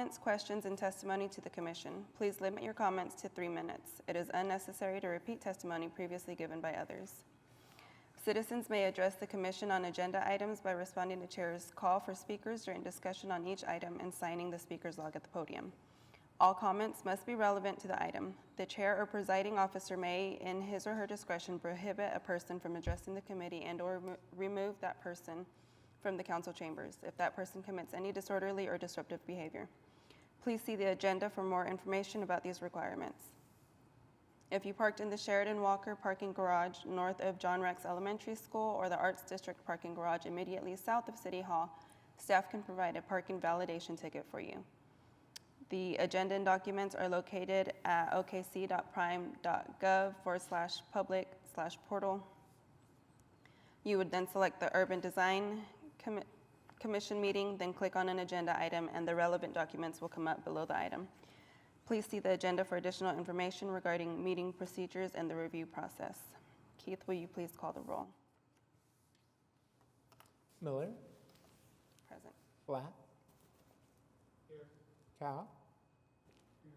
Comments, questions, and testimony to the commission. Please limit your comments to 3 minutes. It is unnecessary to repeat testimony previously given by others. Citizens may address the commission on agenda items by responding to chair's call for speakers during discussion on each item and signing the speaker's log at the podium. All comments must be relevant to the item. The chair or presiding officer may, in his or her discretion, prohibit a person from addressing the committee and/or remove that person from the council chambers if that person commits any disorderly or disruptive behavior. Please see the agenda for more information about these requirements. If you parked in the Sheridan Walker parking garage north of John Rex Elementary School or the Arts District parking garage immediately south of City Hall, staff can provide a parking validation ticket for you. The agenda and documents are located at okc.prime.gov/public/portal. You would then select the Urban Design Commission meeting, then click on an agenda item, and the relevant documents will come up below the item. Please see the agenda for additional information regarding meeting procedures and the review process. Keith, will you please call the roll? Miller. Present. Black. Here. Cow. Here.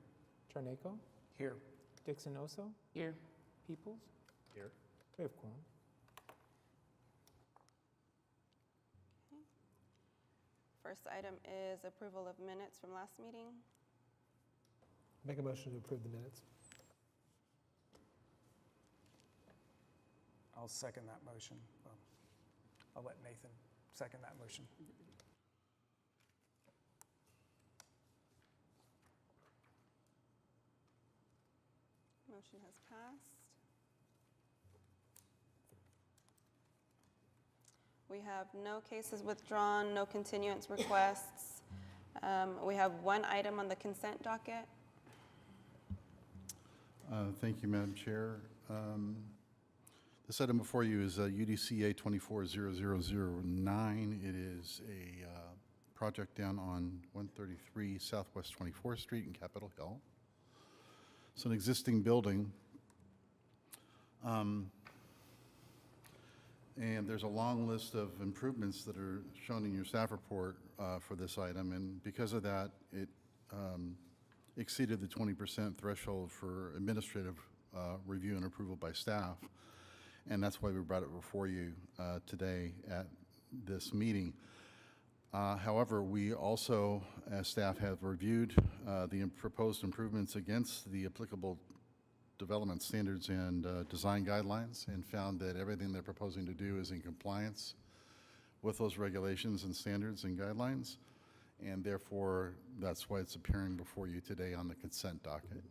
Charneco. Here. Dixon Oso. Here. Peoples. Here. We have quorum. First item is approval of minutes from last meeting. Make a motion to approve the minutes. I'll second that motion. Well, I'll let Nathan second that motion. Motion has passed. We have no cases withdrawn, no continuance requests. We have one item on the consent docket. Thank you, Madam Chair. This item before you is UDCA 240009. It is a project down on 133 Southwest 24th Street in Capitol Hill. It's an existing building. And there's a long list of improvements that are shown in your staff report for this item. And because of that, it exceeded the 20% threshold for administrative review and approval by staff. And that's why we brought it before you today at this meeting. However, we also, as staff, have reviewed the proposed improvements against the applicable development standards and design guidelines and found that everything they're proposing to do is in compliance with those regulations and standards and guidelines. And therefore, that's why it's appearing before you today on the consent docket.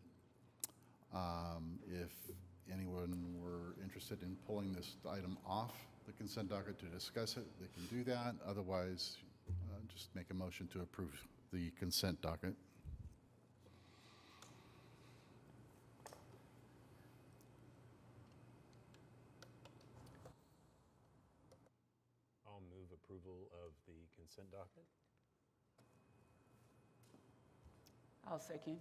If anyone were interested in pulling this item off the consent docket to discuss it, they can do that. Otherwise, just make a motion to approve the consent docket. I'll move approval of the consent docket. I'll second.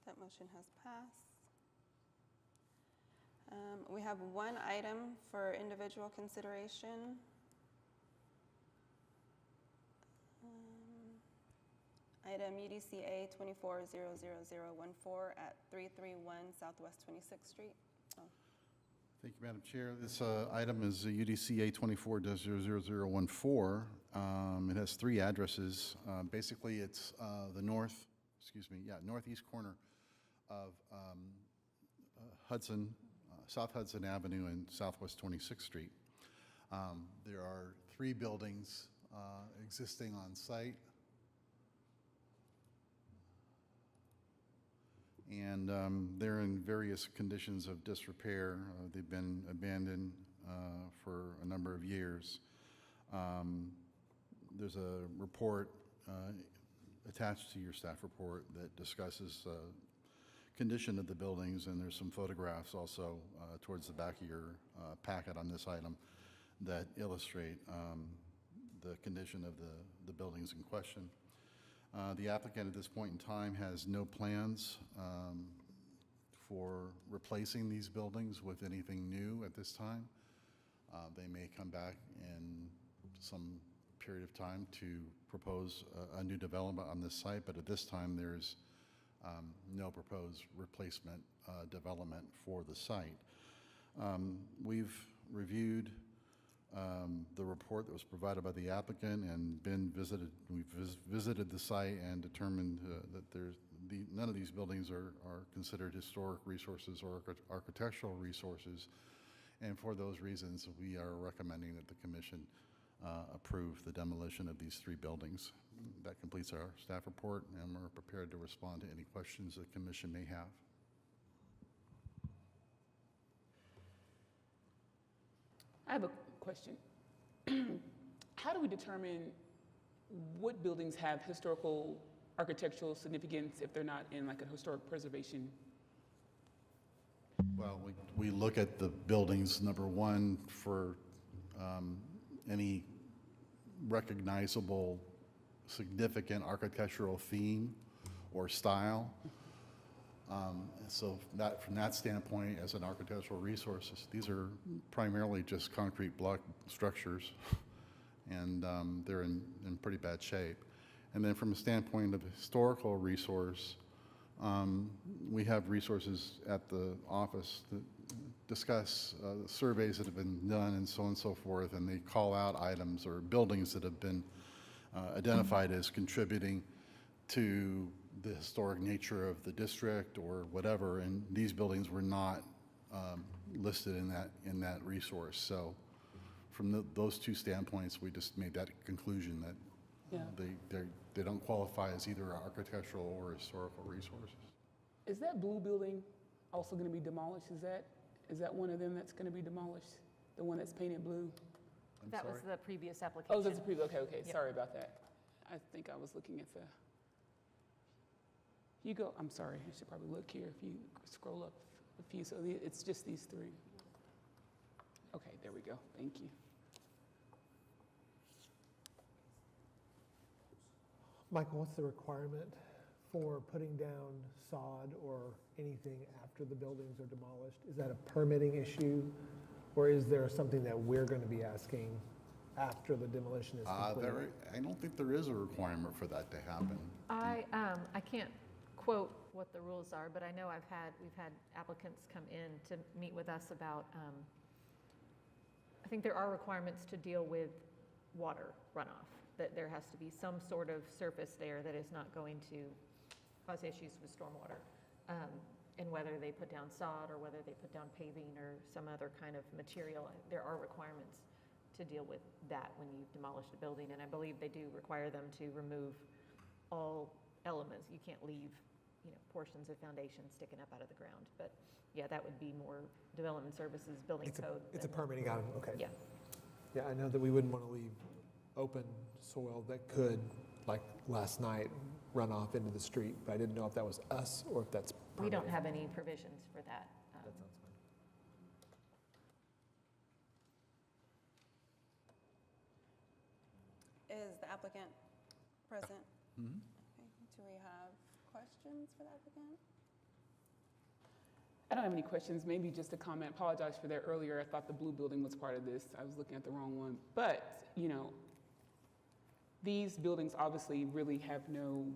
That motion has passed. We have one item for individual consideration. Item UDCA 24000014 at 331 Southwest 26th Street. Oh. Thank you, Madam Chair. This item is UDCA 24-00014. It has 3 addresses. Basically, it's the northeast corner of South Hudson Avenue and Southwest 26th Street. There are 3 buildings existing on site. And they're in various conditions of disrepair. They've been abandoned for a number of years. There's a report attached to your staff report that discusses condition of the buildings, and there's some photographs also towards the back of your packet on this item that illustrate the condition of the buildings in question. The applicant at this point in time has no plans for replacing these buildings with anything new at this time. They may come back in some period of time to propose a new development on this site, but at this time, there's no proposed replacement development for the site. We've reviewed the report that was provided by the applicant and we've visited the site and determined that none of these buildings are considered historic resources or architectural resources. And for those reasons, we are recommending that the commission approve the demolition of these 3 buildings. That completes our staff report, and we're prepared to respond to any questions the commission may have. I have a question. How do we determine what buildings have historical architectural significance if they're not in like a historic preservation? Well, we look at the buildings, number one, for any recognizable significant architectural theme or style. So from that standpoint, as an architectural resources, these are primarily just concrete block structures, and they're in pretty bad shape. And then from a standpoint of historical resource, we have resources at the office that discuss surveys that have been done and so on and so forth, and they call out items or buildings that have been identified as contributing to the historic nature of the district or whatever, and these buildings were not listed in that resource. So from those 2 standpoints, we just made that conclusion that they don't qualify as either architectural or historical resources. Is that blue building also going to be demolished? Is that one of them that's going to be demolished? The one that's painted blue? That was the previous application. Oh, that's the previous. Okay. Yep. Sorry about that. I think I was looking at the. You go. I'm sorry. I should probably look here. If you scroll up a few, so it's just these 3. Okay, there we go. Thank you. Michael, what's the requirement for putting down sod or anything after the buildings are demolished? Is that a permitting issue, or is there something that we're going to be asking after the demolition is complete? I don't think there is a requirement for that to happen. I can't quote what the rules are, but I know we've had applicants come in to meet with us about, I think there are requirements to deal with water runoff, that there has to be some sort of surface there that is not going to cause issues with stormwater. And whether they put down sod or whether they put down paving or some other kind of material, there are requirements to deal with that when you've demolished a building. And I believe they do require them to remove all elements. You can't leave, portions of foundation sticking up out of the ground. But yeah, that would be more development services, building code. It's a permitting item, okay. Yeah. Yeah, I know that we wouldn't want to leave open soil that could, like last night, run off into the street, but I didn't know if that was us or if that's We don't permitted. have any provisions for that. That sounds fine. Is the applicant present? Mhm. Okay. Do we have questions for the applicant? I don't have any questions. Maybe just a comment. Apologize for that earlier. I thought the blue building was part of this. I was looking at the wrong one. But, these buildings obviously really have no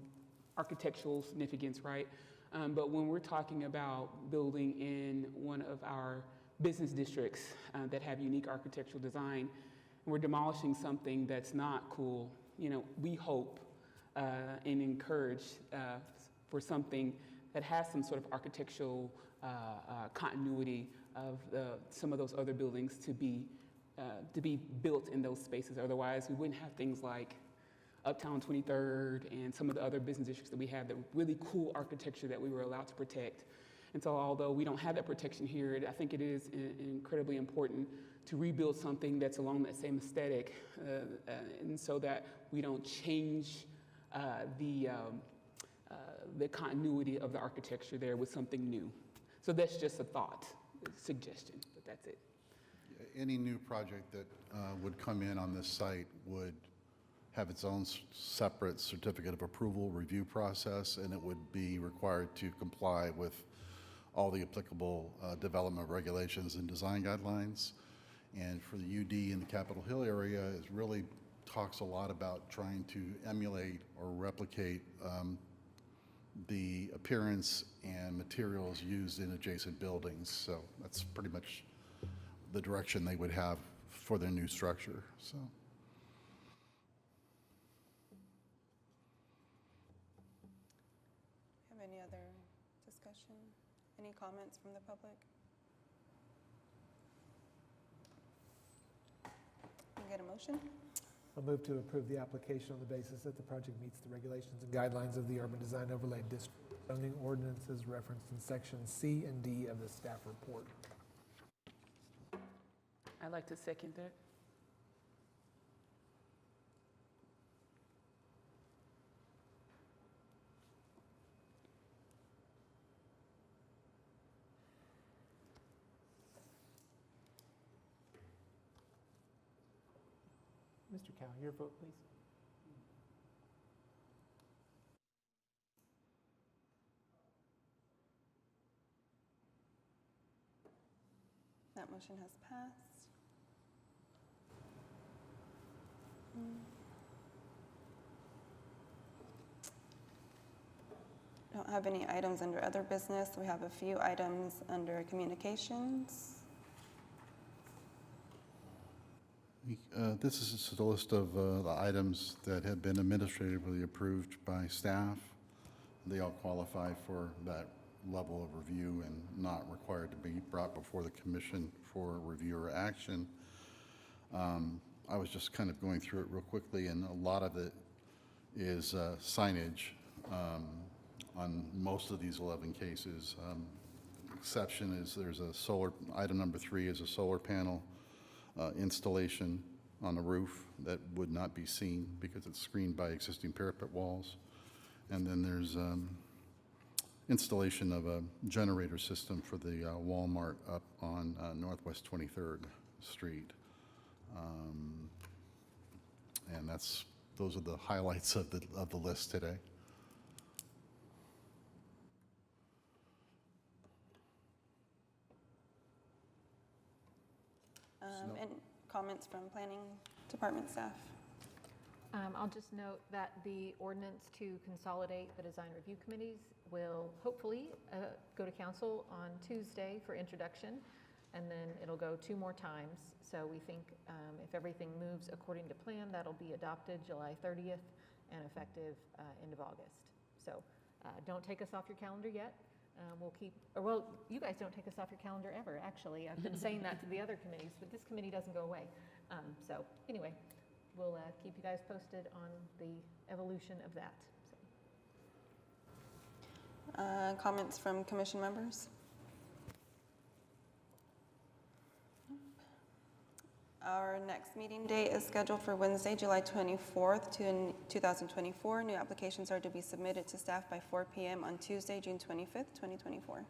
architectural significance, right? But when we're talking about building in one of our business districts that have unique architectural design, and we're demolishing something that's not cool, we hope and encourage for something that has some sort of architectural continuity of some of those other buildings to be built in those spaces. Otherwise, we wouldn't have things like Uptown 23rd and some of the other business districts that we have, that really cool architecture that we were allowed to protect. And so although we don't have that protection here, I think it is incredibly important to rebuild something that's along that same aesthetic, and so that we don't change the continuity of the architecture there with something new. So that's just a thought, a suggestion, but that's it. Any new project that would come in on this site would have its own separate certificate of approval review process, and it would be required to comply with all the applicable development regulations and design guidelines. And for the UD in the Capitol Hill area, it really talks a lot about trying to emulate or replicate the appearance and materials used in adjacent buildings. So that's pretty much the direction they would have for their new structure. So. Have any other discussion? Any comments from the public? Can I get a motion? I'll move to approve the application on the basis that the project meets the regulations and guidelines of the Urban Design Overlay District zoning ordinances referenced in sections C and D of the staff report. I'd like to second that. Mr. Cow, your vote, please. That motion has passed. Don't have any items under other business. We have a few items under communications. This is just a list of the items that have been administratively approved by staff. They all qualify for that level of review and not required to be brought before the commission for review or action. I was just kind of going through it real quickly, and a lot of it is signage on most of these 11 cases. Exception is there's a solar, item number 3 is a solar panel installation on the roof that would not be seen because it's screened by existing parapet walls. And then there's installation of a generator system for the Walmart up on Northwest 23rd Street. And those are the highlights of the list today. And comments from planning department staff? I'll just note that the ordinance to consolidate the design review committees will hopefully go to council on Tuesday for introduction, and then it'll go 2 more times. So we think if everything moves according to plan, that'll be adopted July 30th and effective end of August. So don't take us off your calendar yet. Well, you guys don't take us off your calendar ever, actually. I've been saying that to the other committees, but this committee doesn't go away. So anyway, we'll keep you guys posted on the evolution of that. So. Comments from commission members? Our next meeting date is scheduled for Wednesday, July 24th, 2024. New applications are to be submitted to staff by 4 p.m. on Tuesday, June 25th, 2024.